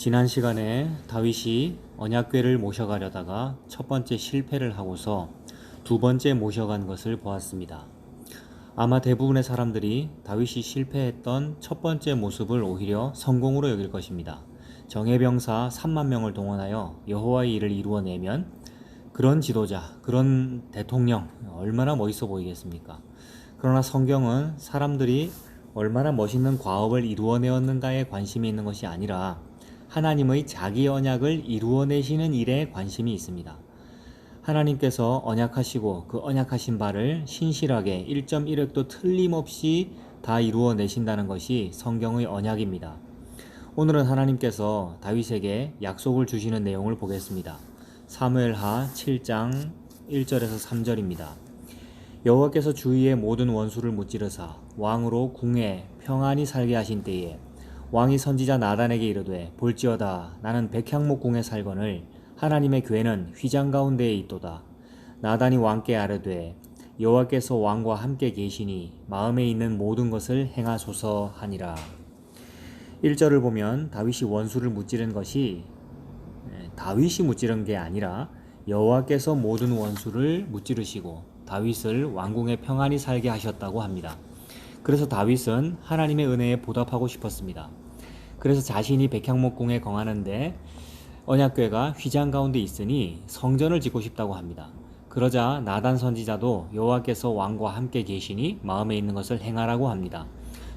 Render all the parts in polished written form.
지난 시간에 다윗이 언약궤를 모셔가려다가 첫 번째 실패를 하고서 두 번째 모셔간 것을 보았습니다. 아마 대부분의 사람들이 다윗이 실패했던 첫 번째 모습을 오히려 성공으로 여길 것입니다. 정예병사 3만 명을 동원하여 여호와의 일을 이루어내면 그런 지도자, 그런 대통령 얼마나 멋있어 보이겠습니까? 그러나 성경은 사람들이 얼마나 멋있는 과업을 이루어내었는가에 관심이 있는 것이 아니라 하나님의 자기 언약을 이루어내시는 일에 관심이 있습니다. 하나님께서 언약하시고 그 언약하신 바를 신실하게 1.1획도 틀림없이 다 이루어내신다는 것이 성경의 언약입니다. 오늘은 하나님께서 다윗에게 약속을 주시는 내용을 보겠습니다. 사무엘하 7장 1절에서 3절입니다. 여호와께서 주위의 모든 원수를 무찌르사 왕으로 궁에 평안히 살게 하신 때에 왕이 선지자 나단에게 이르되 볼지어다 나는 백향목궁에 살거늘 하나님의 궤는 휘장 가운데에 있도다. 나단이 왕께 아뢰되 여호와께서 왕과 함께 계시니 마음에 있는 모든 것을 행하소서 하니라. 1절을 보면 다윗이 원수를 무찌른 것이 다윗이 무찌른 게 아니라 여호와께서 모든 원수를 무찌르시고 다윗을 왕궁에 평안히 살게 하셨다고 합니다. 그래서 다윗은 하나님의 은혜에 보답하고 싶었습니다. 그래서 자신이 백향목궁에 거하는데 언약궤가 휘장 가운데 있으니 성전을 짓고 싶다고 합니다. 그러자 나단 선지자도 여호와께서 왕과 함께 계시니 마음에 있는 것을 행하라고 합니다.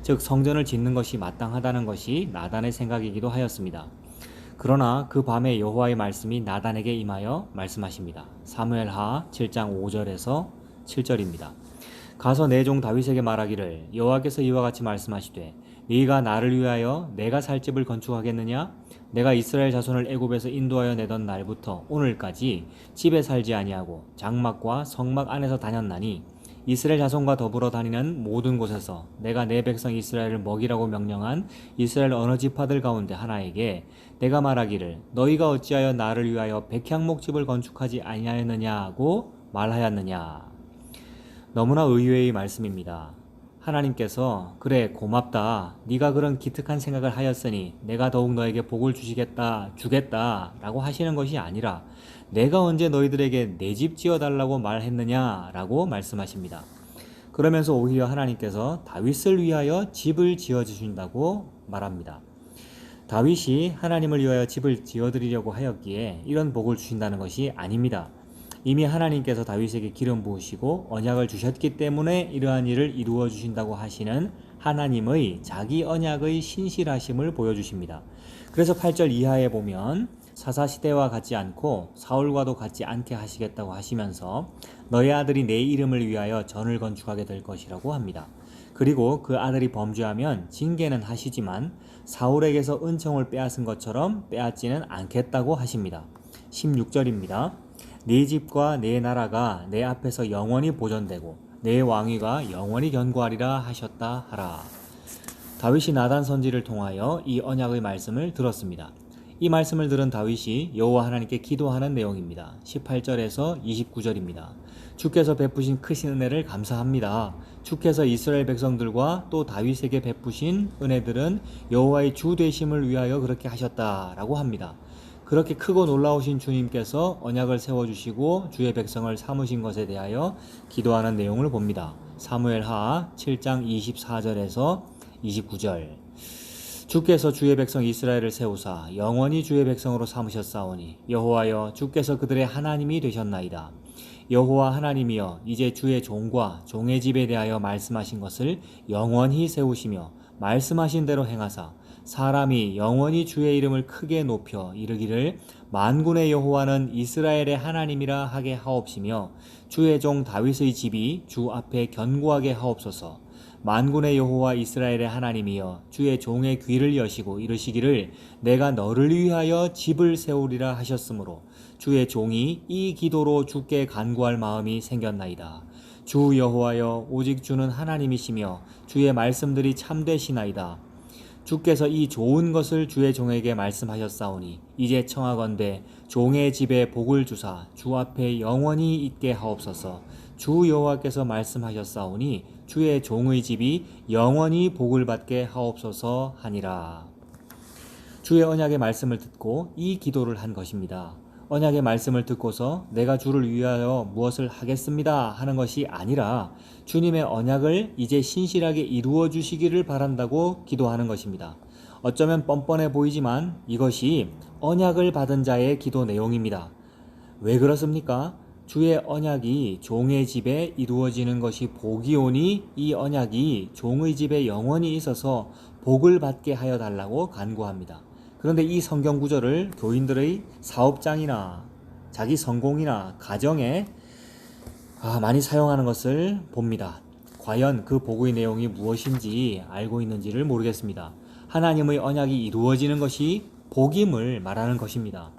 즉 성전을 짓는 것이 마땅하다는 것이 나단의 생각이기도 하였습니다. 그러나 그 밤에 여호와의 말씀이 나단에게 임하여 말씀하십니다. 사무엘하 7장 5절에서 7절입니다. 가서 내 종 다윗에게 말하기를 여호와께서 이와 같이 말씀하시되 네가 나를 위하여 내가 살 집을 건축하겠느냐? 내가 이스라엘 자손을 애굽에서 인도하여 내던 날부터 오늘까지 집에 살지 아니하고 장막과 성막 안에서 다녔나니 이스라엘 자손과 더불어 다니는 모든 곳에서 내가 내 백성 이스라엘을 먹이라고 명령한 이스라엘 어느 지파들 가운데 하나에게 내가 말하기를 너희가 어찌하여 나를 위하여 백향목집을 건축하지 아니하였느냐고 말하였느냐. 너무나 의외의 말씀입니다. 하나님께서 그래 고맙다 네가 그런 기특한 생각을 하였으니 내가 더욱 너에게 복을 주겠다 라고 하시는 것이 아니라 내가 언제 너희들에게 내 집 지어달라고 말했느냐 라고 말씀하십니다. 그러면서 오히려 하나님께서 다윗을 위하여 집을 지어주신다고 말합니다. 다윗이 하나님을 위하여 집을 지어드리려고 하였기에 이런 복을 주신다는 것이 아닙니다. 이미 하나님께서 다윗에게 기름 부으시고 언약을 주셨기 때문에 이러한 일을 이루어 주신다고 하시는 하나님의 자기 언약의 신실하심을 보여주십니다. 그래서 8절 이하에 보면 사사시대와 같지 않고 사울과도 같지 않게 하시겠다고 하시면서 너의 아들이 내 이름을 위하여 전을 건축하게 될 것이라고 합니다. 그리고 그 아들이 범죄하면 징계는 하시지만 사울에게서 은총을 빼앗은 것처럼 빼앗지는 않겠다고 하십니다. 16절입니다. 네 집과 네 나라가 내 앞에서 영원히 보존되고 내 왕위가 영원히 견고하리라 하셨다 하라. 다윗이 나단 선지를 통하여 이 언약의 말씀을 들었습니다. 이 말씀을 들은 다윗이 여호와 하나님께 기도하는 내용입니다. 18절에서 29절입니다. 주께서 베푸신 크신 은혜를 감사합니다. 주께서 이스라엘 백성들과 또 다윗에게 베푸신 은혜들은 여호와의 주 되심을 위하여 그렇게 하셨다라고 합니다. 그렇게 크고 놀라우신 주님께서 언약을 세워주시고 주의 백성을 삼으신 것에 대하여 기도하는 내용을 봅니다. 사무엘하 7장 24절에서 29절. 주께서 주의 백성 이스라엘을 세우사 영원히 주의 백성으로 삼으셨사오니 여호와여 주께서 그들의 하나님이 되셨나이다. 여호와 하나님이여 이제 주의 종과 종의 집에 대하여 말씀하신 것을 영원히 세우시며 말씀하신 대로 행하사 사람이 영원히 주의 이름을 크게 높여 이르기를 만군의 여호와는 이스라엘의 하나님이라 하게 하옵시며 주의 종 다윗의 집이 주 앞에 견고하게 하옵소서. 만군의 여호와 이스라엘의 하나님이여 주의 종의 귀를 여시고 이르시기를 내가 너를 위하여 집을 세우리라 하셨으므로 주의 종이 이 기도로 주께 간구할 마음이 생겼나이다. 주 여호와여 오직 주는 하나님이시며 주의 말씀들이 참되시나이다. 주께서 이 좋은 것을 주의 종에게 말씀하셨사오니 이제 청하건대 종의 집에 복을 주사 주 앞에 영원히 있게 하옵소서. 주 여호와께서 말씀하셨사오니 주의 종의 집이 영원히 복을 받게 하옵소서 하니라. 주의 언약의 말씀을 듣고 이 기도를 한 것입니다. 언약의 말씀을 듣고서 내가 주를 위하여 무엇을 하겠습니다 하는 것이 아니라 주님의 언약을 이제 신실하게 이루어 주시기를 바란다고 기도하는 것입니다. 어쩌면 뻔뻔해 보이지만 이것이 언약을 받은 자의 기도 내용입니다. 왜 그렇습니까? 주의 언약이 종의 집에 이루어지는 것이 복이 오니 이 언약이 종의 집에 영원히 있어서 복을 받게 하여 달라고 간구합니다. 그런데 이 성경 구절을 교인들의 사업장이나 자기 성공이나 가정에 많이 사용하는 것을 봅니다. 과연 그 복의 내용이 무엇인지 알고 있는지를 모르겠습니다. 하나님의 언약이 이루어지는 것이 복임을 말하는 것입니다.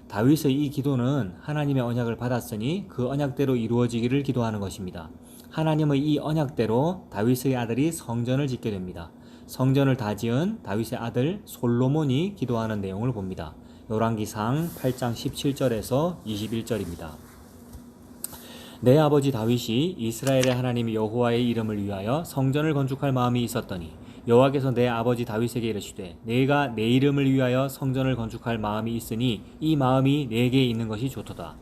다윗의 이 기도는 하나님의 언약을 받았으니 그 언약대로 이루어지기를 기도하는 것입니다. 하나님의 이 언약대로 다윗의 아들이 성전을 짓게 됩니다. 성전을 다 지은 다윗의 아들 솔로몬이 기도하는 내용을 봅니다. 열왕기상 8장 17절에서 21절입니다. 내 아버지 다윗이 이스라엘의 하나님 여호와의 이름을 위하여 성전을 건축할 마음이 있었더니 여호와께서 내 아버지 다윗에게 이르시되 내가 내 이름을 위하여 성전을 건축할 마음이 있으니 이 마음이 내게 있는 것이 좋도다.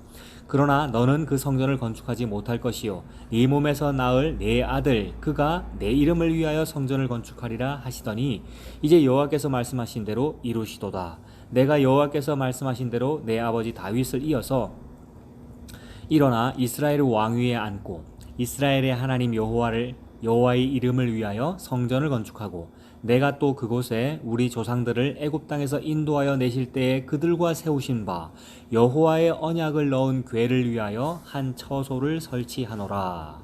그러나 너는 그 성전을 건축하지 못할 것이요 네 몸에서 낳을 내 아들 그가 내 이름을 위하여 성전을 건축하리라 하시더니 이제 여호와께서 말씀하신 대로 이루시도다. 내가 여호와께서 말씀하신 대로 내 아버지 다윗을 이어서 일어나 이스라엘 왕위에 앉고 이스라엘의 하나님 여호와의 이름을 위하여 성전을 건축하고 내가 또 그곳에 우리 조상들을 애굽 땅에서 인도하여 내실 때에 그들과 세우신 바 여호와의 언약을 넣은 궤를 위하여 한 처소를 설치하노라.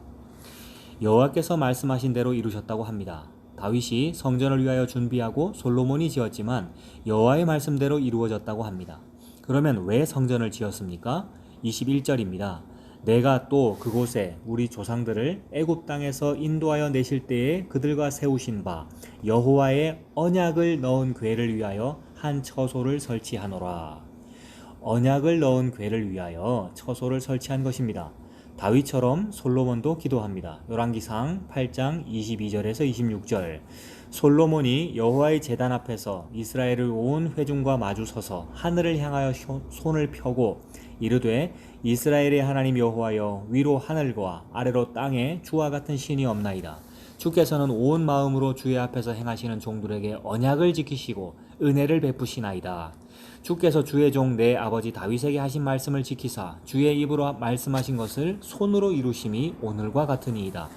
여호와께서 말씀하신 대로 이루셨다고 합니다. 다윗이 성전을 위하여 준비하고 솔로몬이 지었지만 여호와의 말씀대로 이루어졌다고 합니다. 그러면 왜 성전을 지었습니까? 21절입니다. 내가 또 그곳에 우리 조상들을 애굽 땅에서 인도하여 내실 때에 그들과 세우신 바 여호와의 언약을 넣은 궤를 위하여 한 처소를 설치하노라. 언약을 넣은 궤를 위하여 처소를 설치한 것입니다. 다윗처럼 솔로몬도 기도합니다. 열왕기상 8장 22절에서 26절. 솔로몬이 여호와의 제단 앞에서 이스라엘을 온 회중과 마주 서서 하늘을 향하여 손을 펴고 이르되 이스라엘의 하나님 여호와여 위로 하늘과 아래로 땅에 주와 같은 신이 없나이다. 주께서는 온 마음으로 주의 앞에서 행하시는 종들에게 언약을 지키시고 은혜를 베푸시나이다. 주께서 주의 종 내 아버지 다윗에게 하신 말씀을 지키사 주의 입으로 말씀하신 것을 손으로 이루심이 오늘과 같으니이다.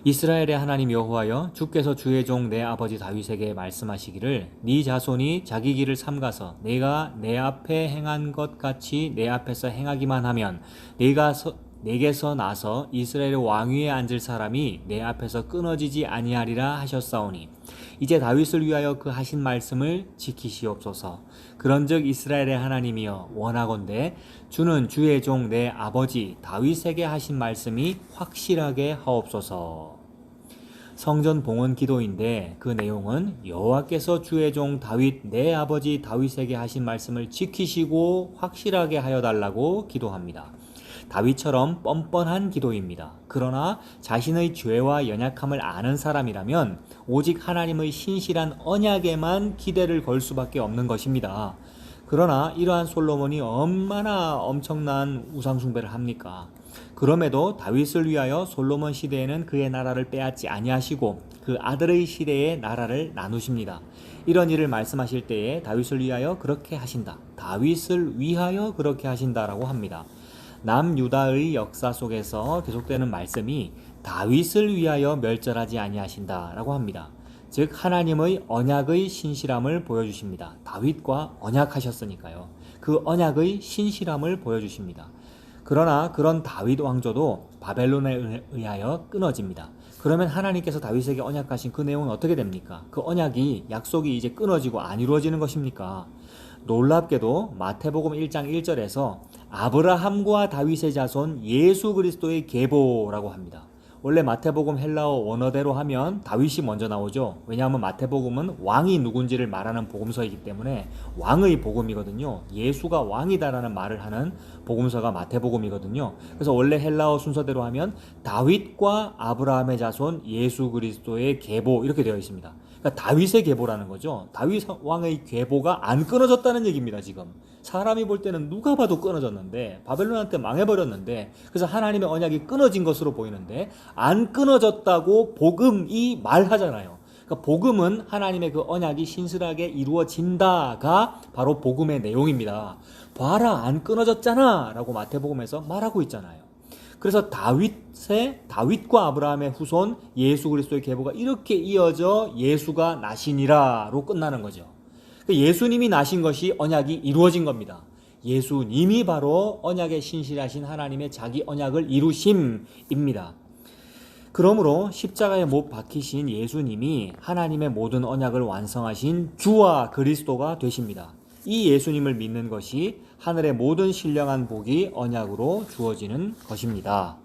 이스라엘의 하나님 여호와여 주께서 주의 종 내 아버지 다윗에게 말씀하시기를 네 자손이 자기 길을 삼가서 내가 내 앞에 행한 것 같이 내 앞에서 행하기만 하면 내게서 나서 이스라엘의 왕위에 앉을 사람이 내 앞에서 끊어지지 아니하리라 하셨사오니 이제 다윗을 위하여 그 하신 말씀을 지키시옵소서. 그런즉 이스라엘의 하나님이여 원하건대 주는 주의 종 내 아버지 다윗에게 하신 말씀이 확실하게 하옵소서. 성전 봉헌 기도인데 그 내용은 여호와께서 주의 종 다윗 내 아버지 다윗에게 하신 말씀을 지키시고 확실하게 하여 달라고 기도합니다. 다윗처럼 뻔뻔한 기도입니다. 그러나 자신의 죄와 연약함을 아는 사람이라면 오직 하나님의 신실한 언약에만 기대를 걸 수밖에 없는 것입니다. 그러나 이러한 솔로몬이 얼마나 엄청난 우상숭배를 합니까? 그럼에도 다윗을 위하여 솔로몬 시대에는 그의 나라를 빼앗지 아니하시고 그 아들의 시대에 나라를 나누십니다. 이런 일을 말씀하실 때에 다윗을 위하여 그렇게 하신다. 다윗을 위하여 그렇게 하신다라고 합니다. 남유다의 역사 속에서 계속되는 말씀이 다윗을 위하여 멸절하지 아니하신다라고 합니다. 즉 하나님의 언약의 신실함을 보여주십니다. 다윗과 언약하셨으니까요. 그 언약의 신실함을 보여주십니다. 그러나 그런 다윗 왕조도 바벨론에 의하여 끊어집니다. 그러면 하나님께서 다윗에게 언약하신 그 내용은 어떻게 됩니까? 그 언약이 약속이 이제 끊어지고 안 이루어지는 것입니까? 놀랍게도 마태복음 1장 1절에서 아브라함과 다윗의 자손 예수 그리스도의 계보라고 합니다. 원래 마태복음 헬라어 원어대로 하면 다윗이 먼저 나오죠. 왜냐하면 마태복음은 왕이 누군지를 말하는 복음서이기 때문에 왕의 복음이거든요. 예수가 왕이다라는 말을 하는 복음서가 마태복음이거든요. 그래서 원래 헬라어 순서대로 하면 다윗과 아브라함의 자손 예수 그리스도의 계보 이렇게 되어 있습니다. 그러니까 다윗의 계보라는 거죠. 다윗 왕의 계보가 안 끊어졌다는 얘기입니다. 지금 사람이 볼 때는 누가 봐도 끊어졌는데 바벨론한테 망해버렸는데 그래서 하나님의 언약이 끊어진 것으로 보이는데 안 끊어졌다고 복음이 말하잖아요. 그러니까 복음은 하나님의 그 언약이 신실하게 이루어진다가 바로 복음의 내용입니다. 봐라 안 끊어졌잖아 라고 마태복음에서 말하고 있잖아요. 그래서 다윗과 아브라함의 후손 예수 그리스도의 계보가 이렇게 이어져 예수가 나시니라로 끝나는 거죠. 예수님이 나신 것이 언약이 이루어진 겁니다. 예수님이 바로 언약에 신실하신 하나님의 자기 언약을 이루심입니다. 그러므로 십자가에 못 박히신 예수님이 하나님의 모든 언약을 완성하신 주와 그리스도가 되십니다. 이 예수님을 믿는 것이 하늘의 모든 신령한 복이 언약으로 주어지는 것입니다.